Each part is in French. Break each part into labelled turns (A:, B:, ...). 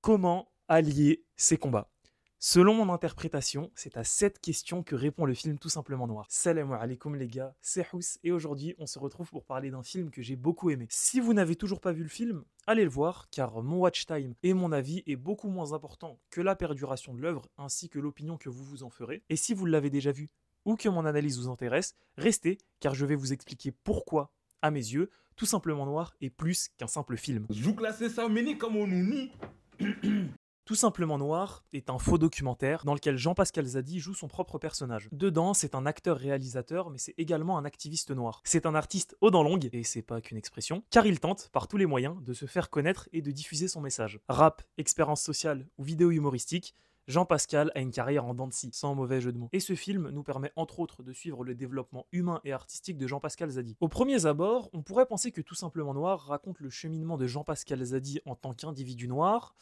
A: Comment allier ces combats? Selon mon interprétation, c'est à cette question que répond le film Tout simplement noir. Salam alaikum les gars, c'est Hous et aujourd'hui on se retrouve pour parler d'un film que j'ai beaucoup aimé. Si vous n'avez toujours pas vu le film, allez le voir car mon watch time et mon avis est beaucoup moins important que la perduration de l'œuvre ainsi que l'opinion que vous vous en ferez. Et si vous l'avez déjà vu ou que mon analyse vous intéresse, restez car je vais vous expliquer pourquoi, à mes yeux, Tout simplement noir est plus qu'un simple film. Tout simplement noir est un faux documentaire dans lequel Jean-Pascal Zadi joue son propre personnage. Dedans, c'est un acteur-réalisateur, mais c'est également un activiste noir. C'est un artiste aux dents longues, et c'est pas qu'une expression, car il tente, par tous les moyens, de se faire connaître et de diffuser son message. Rap, expérience sociale ou vidéo humoristique, Jean-Pascal a une carrière en dents de scie, sans mauvais jeu de mots. Et ce film nous permet entre autres de suivre le développement humain et artistique de Jean-Pascal Zadi. Au premier abord, on pourrait penser que Tout simplement noir raconte le cheminement de Jean-Pascal Zadi en tant qu'individu noir,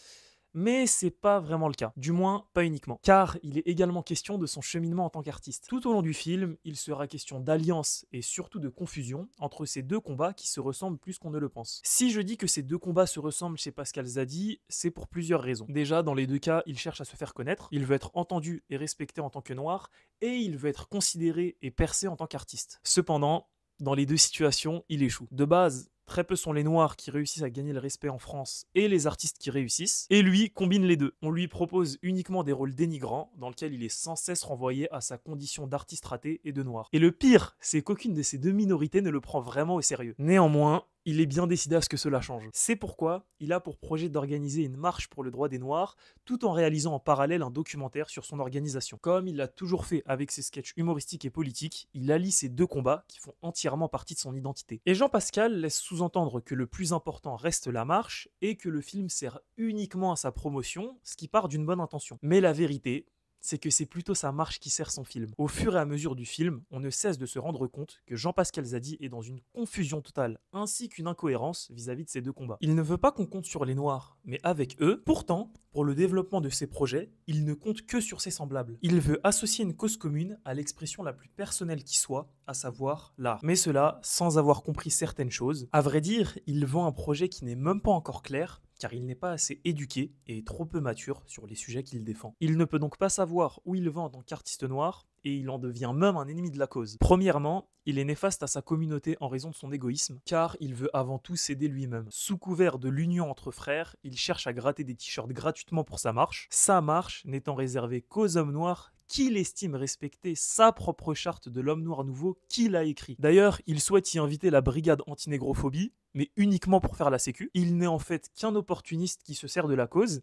A: mais c'est pas vraiment le cas, du moins pas uniquement, car il est également question de son cheminement en tant qu'artiste. Tout au long du film, il sera question d'alliance et surtout de confusion entre ces deux combats qui se ressemblent plus qu'on ne le pense. Si je dis que ces deux combats se ressemblent chez Pascal Zadi, c'est pour plusieurs raisons. Déjà, dans les deux cas, il cherche à se faire connaître, il veut être entendu et respecté en tant que noir, et il veut être considéré et percé en tant qu'artiste. Cependant, dans les deux situations, il échoue. De base, très peu sont les noirs qui réussissent à gagner le respect en France et les artistes qui réussissent. Et lui combine les deux. On lui propose uniquement des rôles dénigrants dans lesquels il est sans cesse renvoyé à sa condition d'artiste raté et de noir. Et le pire, c'est qu'aucune de ces deux minorités ne le prend vraiment au sérieux. Néanmoins, il est bien décidé à ce que cela change. C'est pourquoi il a pour projet d'organiser une marche pour le droit des Noirs, tout en réalisant en parallèle un documentaire sur son organisation. Comme il l'a toujours fait avec ses sketchs humoristiques et politiques, il allie ces deux combats qui font entièrement partie de son identité. Et Jean-Pascal laisse sous-entendre que le plus important reste la marche et que le film sert uniquement à sa promotion, ce qui part d'une bonne intention. Mais la vérité, c'est que c'est plutôt sa marche qui sert son film. Au fur et à mesure du film, on ne cesse de se rendre compte que Jean-Pascal Zadi est dans une confusion totale, ainsi qu'une incohérence vis-à-vis de ces deux combats. Il ne veut pas qu'on compte sur les Noirs, mais avec eux. Pourtant, pour le développement de ses projets, il ne compte que sur ses semblables. Il veut associer une cause commune à l'expression la plus personnelle qui soit, à savoir l'art. Mais cela sans avoir compris certaines choses. À vrai dire, il vend un projet qui n'est même pas encore clair, car il n'est pas assez éduqué et trop peu mature sur les sujets qu'il défend. Il ne peut donc pas savoir où il va en tant qu'artiste noir, et il en devient même un ennemi de la cause. Premièrement, il est néfaste à sa communauté en raison de son égoïsme, car il veut avant tout s'aider lui-même. Sous couvert de l'union entre frères, il cherche à gratter des t-shirts gratuitement pour sa marche n'étant réservée qu'aux hommes noirs qu'il estime respecter sa propre charte de l'homme noir nouveau qu'il a écrit. D'ailleurs, il souhaite y inviter la brigade anti-négrophobie, mais uniquement pour faire la sécu. Il n'est en fait qu'un opportuniste qui se sert de la cause.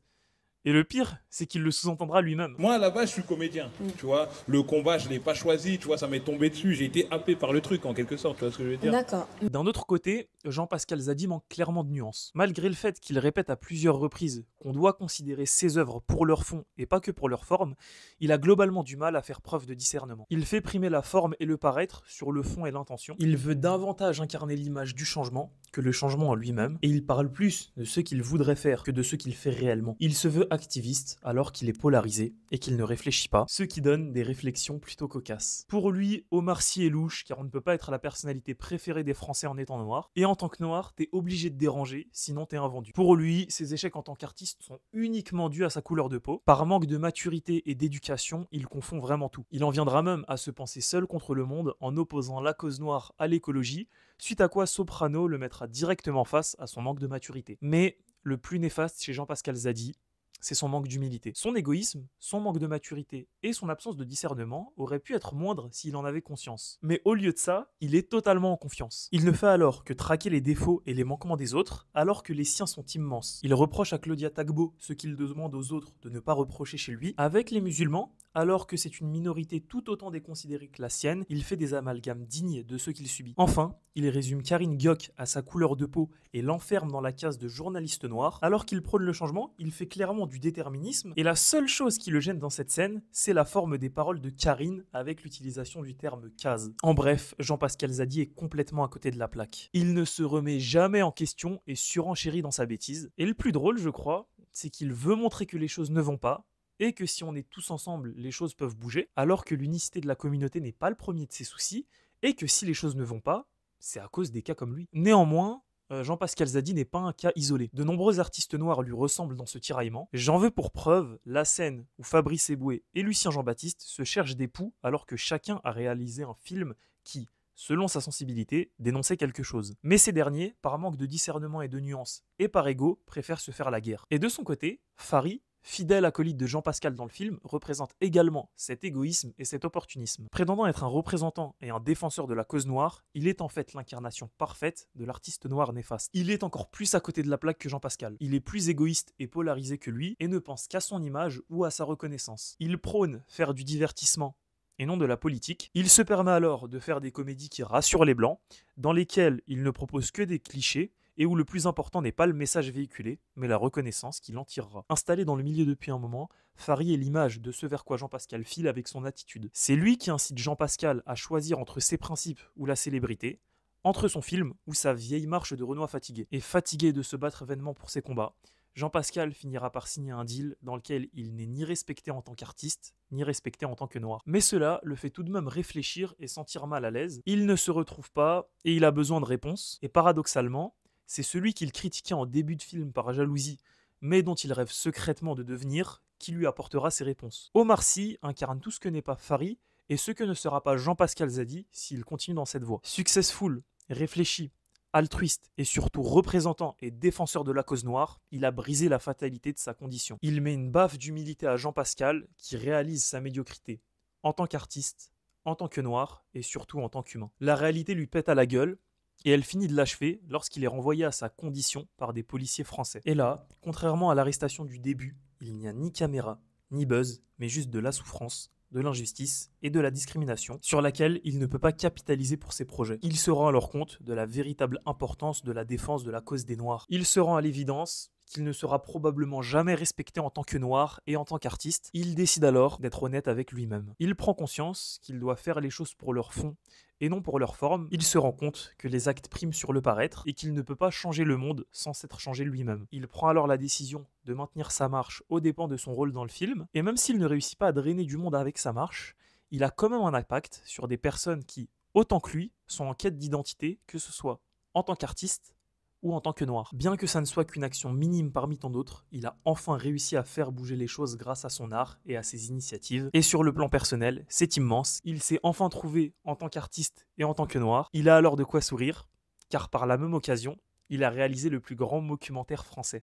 A: Et le pire, c'est qu'il le sous-entendra lui-même.
B: Moi, à la base, je suis comédien, tu vois. Le combat, je l'ai pas choisi, tu vois, ça m'est tombé dessus. J'ai été happé par le truc, en quelque sorte, tu vois ce que je veux dire.
C: D'accord.
A: D'un autre côté, Jean-Pascal Zadi manque clairement de nuances. Malgré le fait qu'il répète à plusieurs reprises qu'on doit considérer ses œuvres pour leur fond et pas que pour leur forme, il a globalement du mal à faire preuve de discernement. Il fait primer la forme et le paraître sur le fond et l'intention. Il veut davantage incarner l'image du changement que le changement en lui-même, et il parle plus de ce qu'il voudrait faire que de ce qu'il fait réellement. Il se veut activiste alors qu'il est polarisé et qu'il ne réfléchit pas, ce qui donne des réflexions plutôt cocasses. Pour lui, Omar Sy est louche car on ne peut pas être la personnalité préférée des Français en étant noir, et en tant que noir, t'es obligé de déranger, sinon t'es invendu. Pour lui, ses échecs en tant qu'artiste sont uniquement dus à sa couleur de peau. Par manque de maturité et d'éducation, il confond vraiment tout. Il en viendra même à se penser seul contre le monde en opposant la cause noire à l'écologie, suite à quoi Soprano le mettra directement face à son manque de maturité. Mais le plus néfaste chez Jean-Pascal Zadi, c'est son manque d'humilité. Son égoïsme, son manque de maturité et son absence de discernement auraient pu être moindres s'il en avait conscience. Mais au lieu de ça, il est totalement en confiance. Il ne fait alors que traquer les défauts et les manquements des autres, alors que les siens sont immenses. Il reproche à Claudia Tagbo ce qu'il demande aux autres de ne pas reprocher chez lui. Avec les musulmans, alors que c'est une minorité tout autant déconsidérée que la sienne, il fait des amalgames dignes de ceux qu'il subit. Enfin, il résume Karine Gioc à sa couleur de peau et l'enferme dans la case de journaliste noir. Alors qu'il prône le changement, il fait clairement du déterminisme, et la seule chose qui le gêne dans cette scène, c'est la forme des paroles de Karine avec l'utilisation du terme case. En bref, Jean-Pascal Zadi est complètement à côté de la plaque. Il ne se remet jamais en question et surenchérit dans sa bêtise. Et le plus drôle, je crois, c'est qu'il veut montrer que les choses ne vont pas, et que si on est tous ensemble, les choses peuvent bouger, alors que l'unicité de la communauté n'est pas le premier de ses soucis, et que si les choses ne vont pas, c'est à cause des cas comme lui. Néanmoins, Jean-Pascal Zadi n'est pas un cas isolé. De nombreux artistes noirs lui ressemblent dans ce tiraillement. J'en veux pour preuve la scène où Fabrice Eboué et Lucien Jean-Baptiste se cherchent d'époux alors que chacun a réalisé un film qui, selon sa sensibilité, dénonçait quelque chose. Mais ces derniers, par manque de discernement et de nuances, et par ego, préfèrent se faire la guerre. Et de son côté, Fary, fidèle acolyte de Jean-Pascal dans le film, représente également cet égoïsme et cet opportunisme. Prétendant être un représentant et un défenseur de la cause noire, il est en fait l'incarnation parfaite de l'artiste noir néfaste. Il est encore plus à côté de la plaque que Jean-Pascal. Il est plus égoïste et polarisé que lui et ne pense qu'à son image ou à sa reconnaissance. Il prône faire du divertissement et non de la politique. Il se permet alors de faire des comédies qui rassurent les blancs, dans lesquelles il ne propose que des clichés, et où le plus important n'est pas le message véhiculé, mais la reconnaissance qu'il en tirera. Installé dans le milieu depuis un moment, Fary est l'image de ce vers quoi Jean-Pascal file avec son attitude. C'est lui qui incite Jean-Pascal à choisir entre ses principes ou la célébrité, entre son film ou sa vieille marche de Renoir fatigué. Et fatigué de se battre vainement pour ses combats, Jean-Pascal finira par signer un deal dans lequel il n'est ni respecté en tant qu'artiste, ni respecté en tant que noir. Mais cela le fait tout de même réfléchir et sentir mal à l'aise. Il ne se retrouve pas et il a besoin de réponses. Et paradoxalement, c'est celui qu'il critiquait en début de film par jalousie, mais dont il rêve secrètement de devenir, qui lui apportera ses réponses. Omar Sy incarne tout ce que n'est pas Fary et ce que ne sera pas Jean-Pascal Zadi s'il continue dans cette voie. Successful, réfléchi, altruiste et surtout représentant et défenseur de la cause noire, il a brisé la fatalité de sa condition. Il met une baffe d'humilité à Jean-Pascal qui réalise sa médiocrité, en tant qu'artiste, en tant que noir et surtout en tant qu'humain. La réalité lui pète à la gueule, et elle finit de l'achever lorsqu'il est renvoyé à sa condition par des policiers français. Et là, contrairement à l'arrestation du début, il n'y a ni caméra, ni buzz, mais juste de la souffrance, de l'injustice et de la discrimination sur laquelle il ne peut pas capitaliser pour ses projets. Il se rend alors compte de la véritable importance de la défense de la cause des Noirs. Il se rend à l'évidence qu'il ne sera probablement jamais respecté en tant que noir et en tant qu'artiste. Il décide alors d'être honnête avec lui-même. Il prend conscience qu'il doit faire les choses pour leur fond et non pour leur forme. Il se rend compte que les actes priment sur le paraître et qu'il ne peut pas changer le monde sans s'être changé lui-même. Il prend alors la décision de maintenir sa marche aux dépens de son rôle dans le film, et même s'il ne réussit pas à drainer du monde avec sa marche, il a quand même un impact sur des personnes qui, autant que lui, sont en quête d'identité, que ce soit en tant qu'artiste ou en tant que noir. Bien que ça ne soit qu'une action minime parmi tant d'autres, il a enfin réussi à faire bouger les choses grâce à son art et à ses initiatives. Et sur le plan personnel, c'est immense. Il s'est enfin trouvé en tant qu'artiste et en tant que noir. Il a alors de quoi sourire, car par la même occasion, il a réalisé le plus grand documentaire français.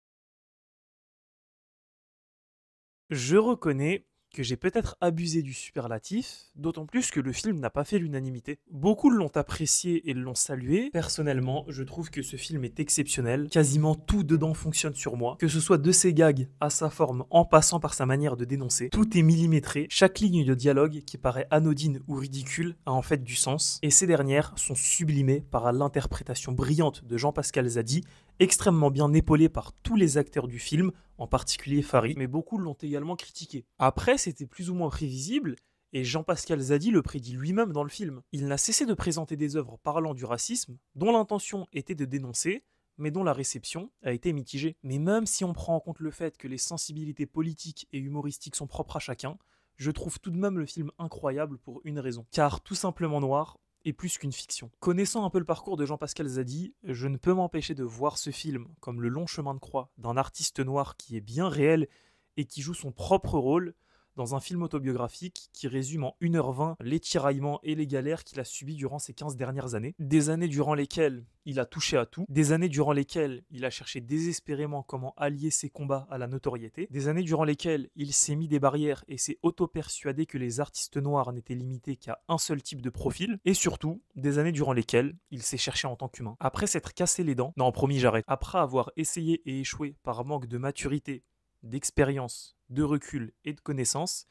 A: Je reconnais que j'ai peut-être abusé du superlatif, d'autant plus que le film n'a pas fait l'unanimité. Beaucoup l'ont apprécié et l'ont salué. Personnellement, je trouve que ce film est exceptionnel. Quasiment tout dedans fonctionne sur moi. Que ce soit de ses gags à sa forme, en passant par sa manière de dénoncer, tout est millimétré. Chaque ligne de dialogue qui paraît anodine ou ridicule a en fait du sens. Et ces dernières sont sublimées par l'interprétation brillante de Jean-Pascal Zadi, extrêmement bien épaulé par tous les acteurs du film, en particulier Fary, mais beaucoup l'ont également critiqué. Après, c'était plus ou moins prévisible, et Jean-Pascal Zadi le prédit lui-même dans le film. Il n'a cessé de présenter des œuvres parlant du racisme, dont l'intention était de dénoncer, mais dont la réception a été mitigée. Mais même si on prend en compte le fait que les sensibilités politiques et humoristiques sont propres à chacun, je trouve tout de même le film incroyable pour une raison. Car tout simplement noir, et plus qu'une fiction. Connaissant un peu le parcours de Jean-Pascal Zadi, je ne peux m'empêcher de voir ce film comme le long chemin de croix d'un artiste noir qui est bien réel et qui joue son propre rôle dans un film autobiographique qui résume en 1h20 les tiraillements et les galères qu'il a subis durant ces 15 dernières années. Des années durant lesquelles il a touché à tout, des années durant lesquelles il a cherché désespérément comment allier ses combats à la notoriété, des années durant lesquelles il s'est mis des barrières et s'est auto-persuadé que les artistes noirs n'étaient limités qu'à un seul type de profil, et surtout, des années durant lesquelles il s'est cherché en tant qu'humain. Après s'être cassé les dents, non promis j'arrête, après avoir essayé et échoué par manque de maturité, d'expérience, de recul et de connaissances,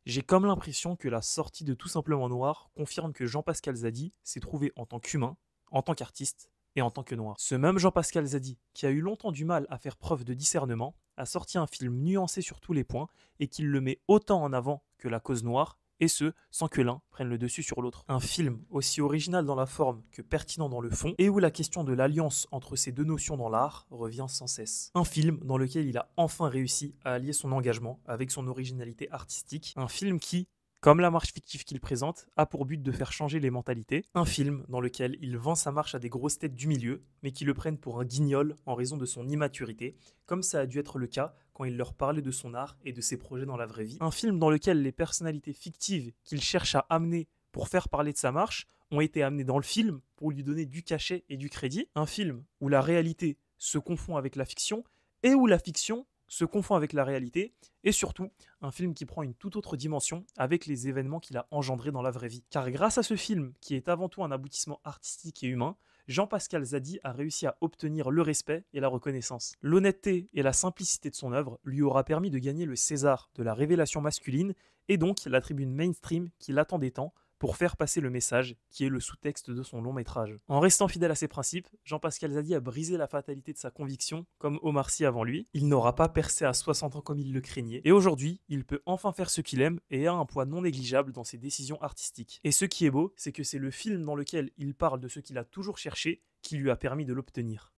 A: j'ai comme l'impression que la sortie de Tout simplement noir confirme que Jean-Pascal Zadi s'est trouvé en tant qu'humain, en tant qu'artiste et en tant que noir. Ce même Jean-Pascal Zadi, qui a eu longtemps du mal à faire preuve de discernement, a sorti un film nuancé sur tous les points et qui le met autant en avant que la cause noire, et ce, sans que l'un prenne le dessus sur l'autre. Un film aussi original dans la forme que pertinent dans le fond, et où la question de l'alliance entre ces deux notions dans l'art revient sans cesse. Un film dans lequel il a enfin réussi à allier son engagement avec son originalité artistique. Un film qui, comme la marche fictive qu'il présente a pour but de faire changer les mentalités. Un film dans lequel il vend sa marche à des grosses têtes du milieu, mais qui le prennent pour un guignol en raison de son immaturité, comme ça a dû être le cas quand il leur parlait de son art et de ses projets dans la vraie vie. Un film dans lequel les personnalités fictives qu'il cherche à amener pour faire parler de sa marche ont été amenées dans le film pour lui donner du cachet et du crédit. Un film où la réalité se confond avec la fiction et où la fiction se confond avec la réalité, et surtout un film qui prend une toute autre dimension avec les événements qu'il a engendrés dans la vraie vie. Car grâce à ce film, qui est avant tout un aboutissement artistique et humain, Jean-Pascal Zadi a réussi à obtenir le respect et la reconnaissance. L'honnêteté et la simplicité de son œuvre lui aura permis de gagner le César de la révélation masculine et donc la tribune mainstream qu'il attendait tant pour faire passer le message qui est le sous-texte de son long métrage. En restant fidèle à ses principes, Jean-Pascal Zadi a brisé la fatalité de sa conviction, comme Omar Sy avant lui. Il n'aura pas percé à 60 ans comme il le craignait, et aujourd'hui, il peut enfin faire ce qu'il aime et a un poids non négligeable dans ses décisions artistiques. Et ce qui est beau, c'est que c'est le film dans lequel il parle de ce qu'il a toujours cherché qui lui a permis de l'obtenir.